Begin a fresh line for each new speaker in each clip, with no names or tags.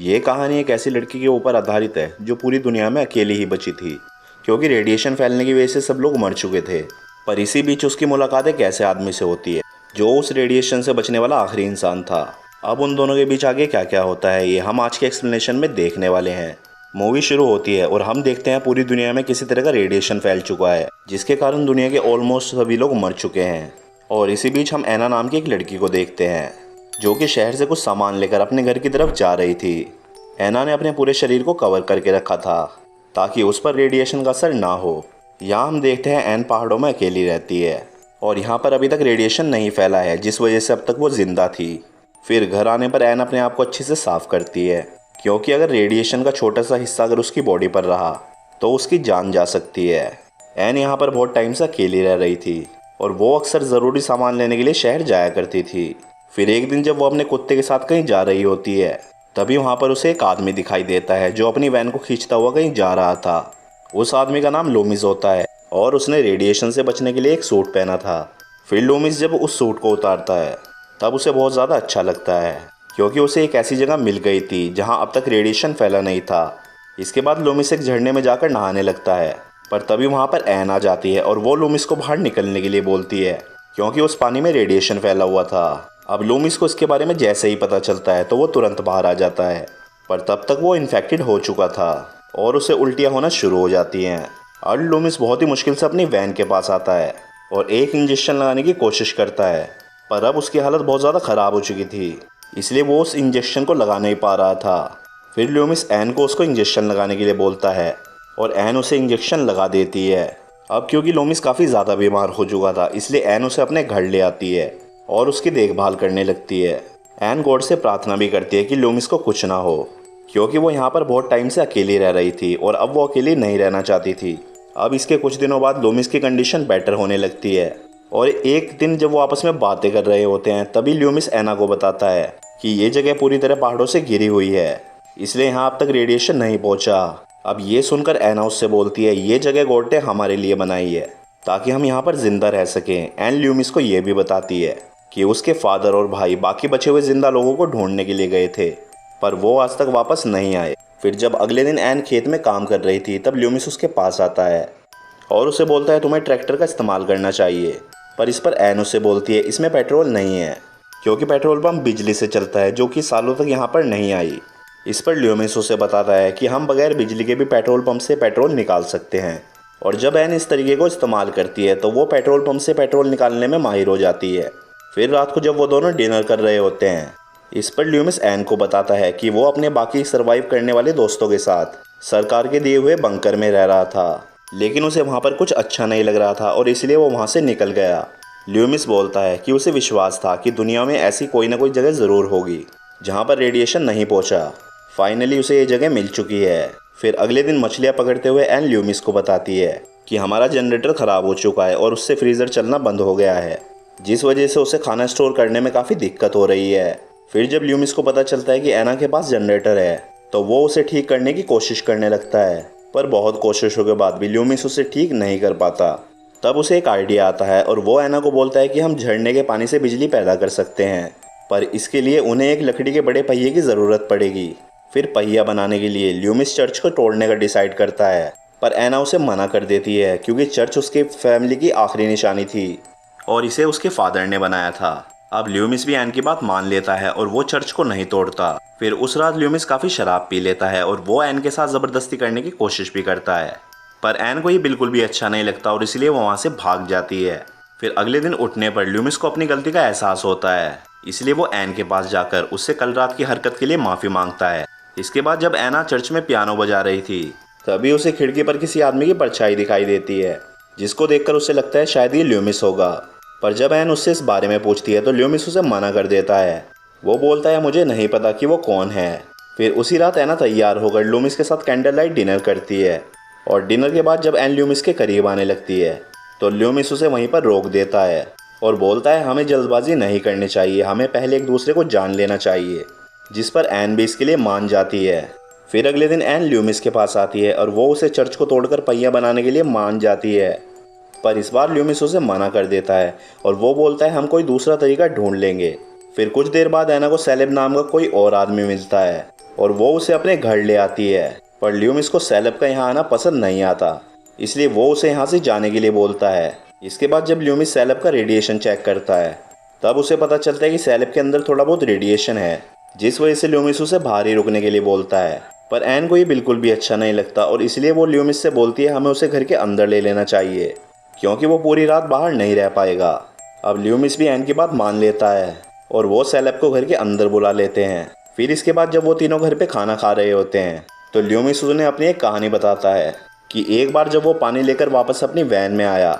ये कहानी एक ऐसी लड़की के ऊपर आधारित है जो पूरी दुनिया में अकेली ही बची थी, क्योंकि रेडिएशन फैलने की वजह से सब लोग मर चुके थे। पर इसी बीच उसकी मुलाकात एक ऐसे आदमी से होती है जो उस रेडिएशन से बचने वाला आखिरी इंसान था। अब उन दोनों के बीच आगे क्या क्या होता है ये हम आज के एक्सप्लेनेशन में देखने वाले हैं। मूवी शुरू होती है और हम देखते हैं पूरी दुनिया में किसी तरह का रेडिएशन फैल चुका है, जिसके कारण दुनिया के ऑलमोस्ट सभी लोग मर चुके हैं। और इसी बीच हम ऐना नाम की एक लड़की को देखते हैं जो कि शहर से कुछ सामान लेकर अपने घर की तरफ जा रही थी। ऐना ने अपने पूरे शरीर को कवर करके रखा था ताकि उस पर रेडिएशन का असर ना हो। यहाँ हम देखते हैं ऐन पहाड़ों में अकेली रहती है और यहाँ पर अभी तक रेडिएशन नहीं फैला है, जिस वजह से अब तक वो जिंदा थी। फिर घर आने पर ऐन अपने आप को अच्छे से साफ करती है, क्योंकि अगर रेडिएशन का छोटा सा हिस्सा अगर उसकी बॉडी पर रहा तो उसकी जान जा सकती है। ऐन यहाँ पर बहुत टाइम से अकेली रह रही थी और वो अक्सर ज़रूरी सामान लेने के लिए शहर जाया करती थी। फिर एक दिन जब वो अपने कुत्ते के साथ कहीं जा रही होती है, तभी वहाँ पर उसे एक आदमी दिखाई देता है जो अपनी वैन को खींचता हुआ कहीं जा रहा था। उस आदमी का नाम लूमिस होता है और उसने रेडिएशन से बचने के लिए एक सूट पहना था। फिर लूमिस जब उस सूट को उतारता है तब उसे बहुत ज़्यादा अच्छा लगता है, क्योंकि उसे एक ऐसी जगह मिल गई थी जहाँ अब तक रेडिएशन फैला नहीं था। इसके बाद लूमिस एक झरने में जाकर नहाने लगता है, पर तभी वहाँ पर ऐन आ जाती है और वो लूमिस को बाहर निकलने के लिए बोलती है, क्योंकि उस पानी में रेडिएशन फैला हुआ था। अब लूमिस को इसके बारे में जैसे ही पता चलता है तो वो तुरंत बाहर आ जाता है, पर तब तक वो इन्फेक्टेड हो चुका था और उसे उल्टियाँ होना शुरू हो जाती हैं। अब लूमिस बहुत ही मुश्किल से अपनी वैन के पास आता है और एक इंजेक्शन लगाने की कोशिश करता है, पर अब उसकी हालत बहुत ज़्यादा ख़राब हो चुकी थी, इसलिए वो उस इंजेक्शन को लगा नहीं पा रहा था। फिर लूमिस ऐन को उसको इंजेक्शन लगाने के लिए बोलता है और ऐन उसे इंजेक्शन लगा देती है। अब क्योंकि लूमिस काफ़ी ज़्यादा बीमार हो चुका था, इसलिए ऐन उसे अपने घर ले आती है और उसकी देखभाल करने लगती है। ऐन गॉड से प्रार्थना भी करती है कि लूमिस को कुछ ना हो, क्योंकि वो यहाँ पर बहुत टाइम से अकेली रह रही थी और अब वो अकेली नहीं रहना चाहती थी। अब इसके कुछ दिनों बाद लूमिस की कंडीशन बेटर होने लगती है और एक दिन जब वो आपस में बातें कर रहे होते हैं तभी लूमिस ऐना को बताता है कि ये जगह पूरी तरह पहाड़ों से घिरी हुई है, इसलिए यहाँ अब तक रेडिएशन नहीं पहुँचा। अब ये सुनकर ऐना उससे बोलती है ये जगह गॉड ने हमारे लिए बनाई है ताकि हम यहाँ पर जिंदा रह सकें। ऐन लूमिस को ये भी बताती है कि उसके फादर और भाई बाकी बचे हुए जिंदा लोगों को ढूंढने के लिए गए थे, पर वो आज तक वापस नहीं आए। फिर जब अगले दिन ऐन खेत में काम कर रही थी तब लूमिस उसके पास आता है और उसे बोलता है तुम्हें ट्रैक्टर का इस्तेमाल करना चाहिए, पर इस पर ऐन उसे बोलती है इसमें पेट्रोल नहीं है, क्योंकि पेट्रोल पंप बिजली से चलता है जो कि सालों तक यहाँ पर नहीं आई। इस पर लूमिस उसे बताता है कि हम बगैर बिजली के भी पेट्रोल पंप से पेट्रोल निकाल सकते हैं, और जब ऐन इस तरीके को इस्तेमाल करती है तो वो पेट्रोल पंप से पेट्रोल निकालने में माहिर हो जाती है। फिर रात को जब वो दोनों डिनर कर रहे होते हैं, इस पर लूमिस ऐन को बताता है कि वो अपने बाकी सर्वाइव करने वाले दोस्तों के साथ सरकार के दिए हुए बंकर में रह रहा था, लेकिन उसे वहाँ पर कुछ अच्छा नहीं लग रहा था और इसलिए वो वहाँ से निकल गया। लूमिस बोलता है कि उसे विश्वास था कि दुनिया में ऐसी कोई ना कोई जगह ज़रूर होगी जहाँ पर रेडिएशन नहीं पहुँचा। फाइनली उसे ये जगह मिल चुकी है। फिर अगले दिन मछलियाँ पकड़ते हुए ऐन लूमिस को बताती है कि हमारा जनरेटर ख़राब हो चुका है और उससे फ्रीज़र चलना बंद हो गया है, जिस वजह से उसे खाना स्टोर करने में काफ़ी दिक्कत हो रही है। फिर जब लूमिस को पता चलता है कि ऐना के पास जनरेटर है तो वो उसे ठीक करने की कोशिश करने लगता है, पर बहुत कोशिशों के बाद भी लूमिस उसे ठीक नहीं कर पाता। तब उसे एक आइडिया आता है और वो ऐना को बोलता है कि हम झरने के पानी से बिजली पैदा कर सकते हैं, पर इसके लिए उन्हें एक लकड़ी के बड़े पहिए की ज़रूरत पड़ेगी। फिर पहिया बनाने के लिए लूमिस चर्च को तोड़ने का डिसाइड करता है, पर ऐना उसे मना कर देती है क्योंकि चर्च उसके फैमिली की आखिरी निशानी थी और इसे उसके फादर ने बनाया था। अब लूमिस भी ऐन की बात मान लेता है और वो चर्च को नहीं तोड़ता। फिर उस रात लूमिस काफ़ी शराब पी लेता है और वो ऐन के साथ ज़बरदस्ती करने की कोशिश भी करता है, पर ऐन को ये बिल्कुल भी अच्छा नहीं लगता और इसलिए वो वहाँ से भाग जाती है। फिर अगले दिन उठने पर लूमिस को अपनी गलती का एहसास होता है, इसलिए वो ऐन के पास जाकर उससे कल रात की हरकत के लिए माफ़ी मांगता है। इसके बाद जब ऐना चर्च में पियानो बजा रही थी तभी उसे खिड़की पर किसी आदमी की परछाई दिखाई देती है, जिसको देखकर उसे लगता है शायद ये लूमिस होगा। पर जब ऐन उससे इस बारे में पूछती है तो लूमिस उसे मना कर देता है। वो बोलता है मुझे नहीं पता कि वो कौन है। फिर उसी रात ऐना तैयार होकर लूमिस के साथ कैंडल लाइट डिनर करती है, और डिनर के बाद जब ऐन लूमिस के करीब आने लगती है तो लूमिस उसे वहीं पर रोक देता है और बोलता है हमें जल्दबाजी नहीं करनी चाहिए, हमें पहले एक दूसरे को जान लेना चाहिए, जिस पर ऐन भी इसके लिए मान जाती है। फिर अगले दिन ऐन लूमिस के पास आती है और वो उसे चर्च को तोड़कर पहिया बनाने के लिए मान जाती है, पर इस बार लूमिस उसे मना कर देता है और वो बोलता है हम कोई दूसरा तरीका ढूंढ लेंगे। फिर कुछ देर बाद ऐना को सेलेब नाम का कोई और आदमी मिलता है और वो उसे अपने घर ले आती है। पर ल्यूमिस को सैलेब का यहाँ आना पसंद नहीं आता, इसलिए वो उसे यहाँ से जाने के लिए बोलता है। इसके बाद जब ल्यूमिस सैलेब का रेडिएशन चेक करता है तब उसे पता चलता है कि सैलेब के अंदर थोड़ा बहुत रेडिएशन है, जिस वजह से ल्यूमिस उसे बाहर ही रुकने के लिए बोलता है। पर एन को ये बिल्कुल भी अच्छा नहीं लगता और इसलिए वो ल्यूमिस से बोलती है हमें उसे घर के अंदर ले लेना चाहिए, क्योंकि वो पूरी रात बाहर नहीं रह पाएगा। अब ल्यूमिस भी एन की बात मान लेता है और वो सैलेब को घर के अंदर बुला लेते हैं। फिर इसके बाद जब वो तीनों घर पे खाना खा रहे होते हैं तो ल्यूमिस उन्हें अपनी एक कहानी बताता है कि एक बार जब वो पानी लेकर वापस अपनी वैन में आया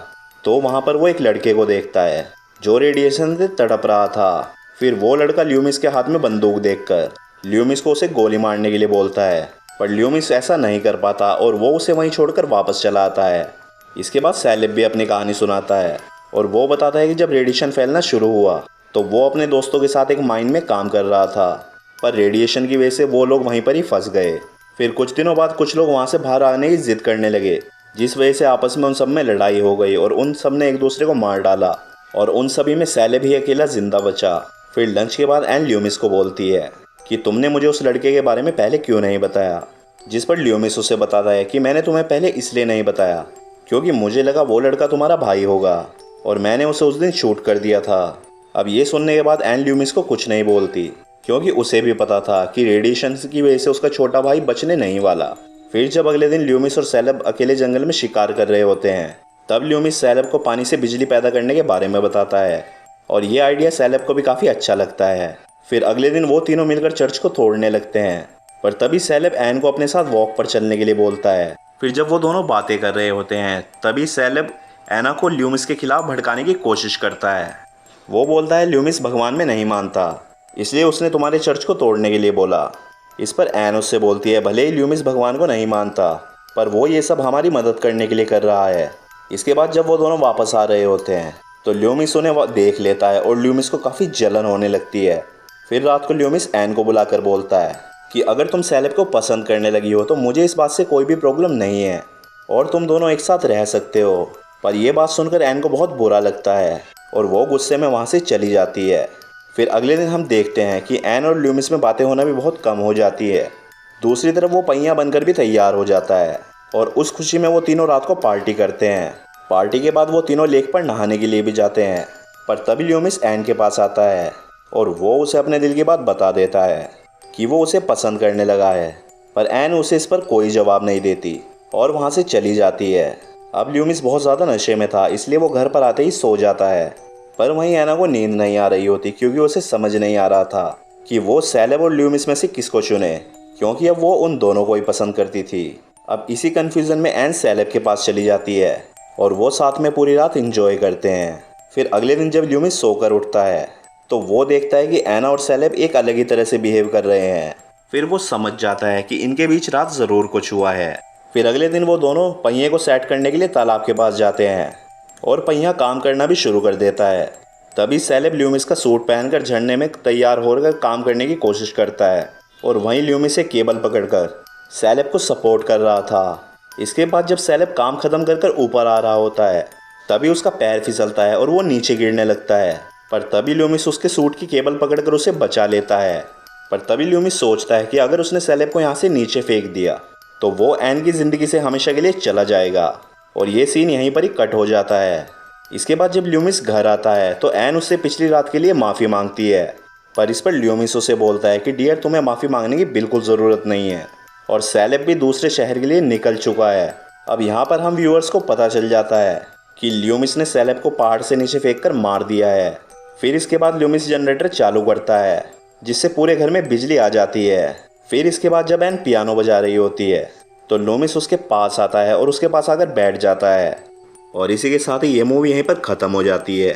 तो वहाँ पर वो एक लड़के को देखता है जो रेडिएशन से तड़प रहा था। फिर वो लड़का ल्यूमिस के हाथ में बंदूक देखकर ल्यूमिस को उसे गोली मारने के लिए बोलता है, पर ल्यूमिस ऐसा नहीं कर पाता और वो उसे वहीं छोड़कर वापस चला आता है। इसके बाद सैलेब भी अपनी कहानी सुनाता है और वो बताता है कि जब रेडिएशन फैलना शुरू हुआ तो वो अपने दोस्तों के साथ एक माइन में काम कर रहा था, पर रेडिएशन की वजह से वो लोग वहीं पर ही फंस गए। फिर कुछ दिनों बाद कुछ लोग वहाँ से बाहर आने की जिद करने लगे, जिस वजह से आपस में उन सब में लड़ाई हो गई और उन सब ने एक दूसरे को मार डाला और उन सभी में सैलेब ही अकेला जिंदा बचा। फिर लंच के बाद एन ल्यूमिस को बोलती है कि तुमने मुझे उस लड़के के बारे में पहले क्यों नहीं बताया, जिस पर ल्यूमिस उसे बताता है कि मैंने तुम्हें पहले इसलिए नहीं बताया क्योंकि मुझे लगा वो लड़का तुम्हारा भाई होगा और मैंने उसे उस दिन शूट कर दिया था। अब ये सुनने के बाद एन ल्यूमिस को कुछ नहीं बोलती, क्योंकि उसे भी पता था कि रेडिएशन की वजह से उसका छोटा भाई बचने नहीं वाला। फिर जब अगले दिन ल्यूमिस और सैलेब अकेले जंगल में शिकार कर रहे होते हैं तब ल्यूमिस सैलेब को पानी से बिजली पैदा करने के बारे में बताता है और ये आइडिया सैलेब को भी काफ़ी अच्छा लगता है। फिर अगले दिन वो तीनों मिलकर चर्च को तोड़ने लगते हैं, पर तभी सैलेब एन को अपने साथ वॉक पर चलने के लिए बोलता है। फिर जब वो दोनों बातें कर रहे होते हैं तभी सैलेब एना को ल्यूमिस के खिलाफ भड़काने की कोशिश करता है। वो बोलता है ल्यूमिस भगवान में नहीं मानता, इसलिए उसने तुम्हारे चर्च को तोड़ने के लिए बोला। इस पर एन उससे बोलती है भले ही ल्यूमिस भगवान को नहीं मानता, पर वो ये सब हमारी मदद करने के लिए कर रहा है। इसके बाद जब वो दोनों वापस आ रहे होते हैं तो ल्यूमिस उन्हें देख लेता है और ल्यूमिस को काफ़ी जलन होने लगती है। फिर रात को ल्यूमिस एन को बुलाकर बोलता है कि अगर तुम सैलेब को पसंद करने लगी हो तो मुझे इस बात से कोई भी प्रॉब्लम नहीं है और तुम दोनों एक साथ रह सकते हो। पर यह बात सुनकर एन को बहुत बुरा लगता है और वो गुस्से में वहाँ से चली जाती है। फिर अगले दिन हम देखते हैं कि एन और ल्यूमिस में बातें होना भी बहुत कम हो जाती है। दूसरी तरफ वो पहिया बनकर भी तैयार हो जाता है और उस खुशी में वो तीनों रात को पार्टी करते हैं। पार्टी के बाद वो तीनों लेक पर नहाने के लिए भी जाते हैं, पर तभी ल्यूमिस एन के पास आता है और वो उसे अपने दिल की बात बता देता है कि वो उसे पसंद करने लगा है। पर एन उसे इस पर कोई जवाब नहीं देती और वहाँ से चली जाती है। अब ल्यूमिस बहुत ज़्यादा नशे में था, इसलिए वो घर पर आते ही सो जाता है। पर वहीं एना को नींद नहीं आ रही होती, क्योंकि उसे समझ नहीं आ रहा था कि वो सैलेब और ल्यूमिस में से किसको चुने, क्योंकि अब वो उन दोनों को ही पसंद करती थी। अब इसी कन्फ्यूज़न में एन सैलेब के पास चली जाती है और वो साथ में पूरी रात एंजॉय करते हैं। फिर अगले दिन जब ल्यूमिस सोकर उठता है तो वो देखता है कि एना और सैलेब एक अलग ही तरह से बिहेव कर रहे हैं। फिर वो समझ जाता है कि इनके बीच रात ज़रूर कुछ हुआ है। फिर अगले दिन वो दोनों पहिए को सेट करने के लिए तालाब के पास जाते हैं और पहिया काम करना भी शुरू कर देता है। तभी सैलेब ल्यूमिस का सूट पहनकर झरने में तैयार होकर काम करने की कोशिश करता है और वहीं ल्यूमिस एक केबल पकड़कर सैलेब को सपोर्ट कर रहा था। इसके बाद जब सैलेब काम ख़त्म कर ऊपर आ रहा होता है तभी उसका पैर फिसलता है और वो नीचे गिरने लगता है। पर तभी ल्यूमिस उसके सूट की केबल पकड़कर उसे बचा लेता है। पर तभी ल्यूमिस सोचता है कि अगर उसने सैलेब को यहाँ से नीचे फेंक दिया तो वो एन की ज़िंदगी से हमेशा के लिए चला जाएगा और ये सीन यहीं पर ही कट हो जाता है। इसके बाद जब ल्यूमिस घर आता है तो एन उससे पिछली रात के लिए माफ़ी मांगती है, पर इस पर ल्यूमिस उसे बोलता है कि डियर तुम्हें माफ़ी मांगने की बिल्कुल ज़रूरत नहीं है और सैलेब भी दूसरे शहर के लिए निकल चुका है। अब यहाँ पर हम व्यूअर्स को पता चल जाता है कि ल्यूमिस ने सैलेब को पहाड़ से नीचे फेंक मार दिया है। फिर इसके बाद ल्यूमिस जनरेटर चालू करता है जिससे पूरे घर में बिजली आ जाती है। फिर इसके बाद जब एन पियानो बजा रही होती है तो ल्यूमिस उसके पास आता है और उसके पास आकर बैठ जाता है और इसी के साथ ही ये मूवी यहीं पर ख़त्म हो जाती है।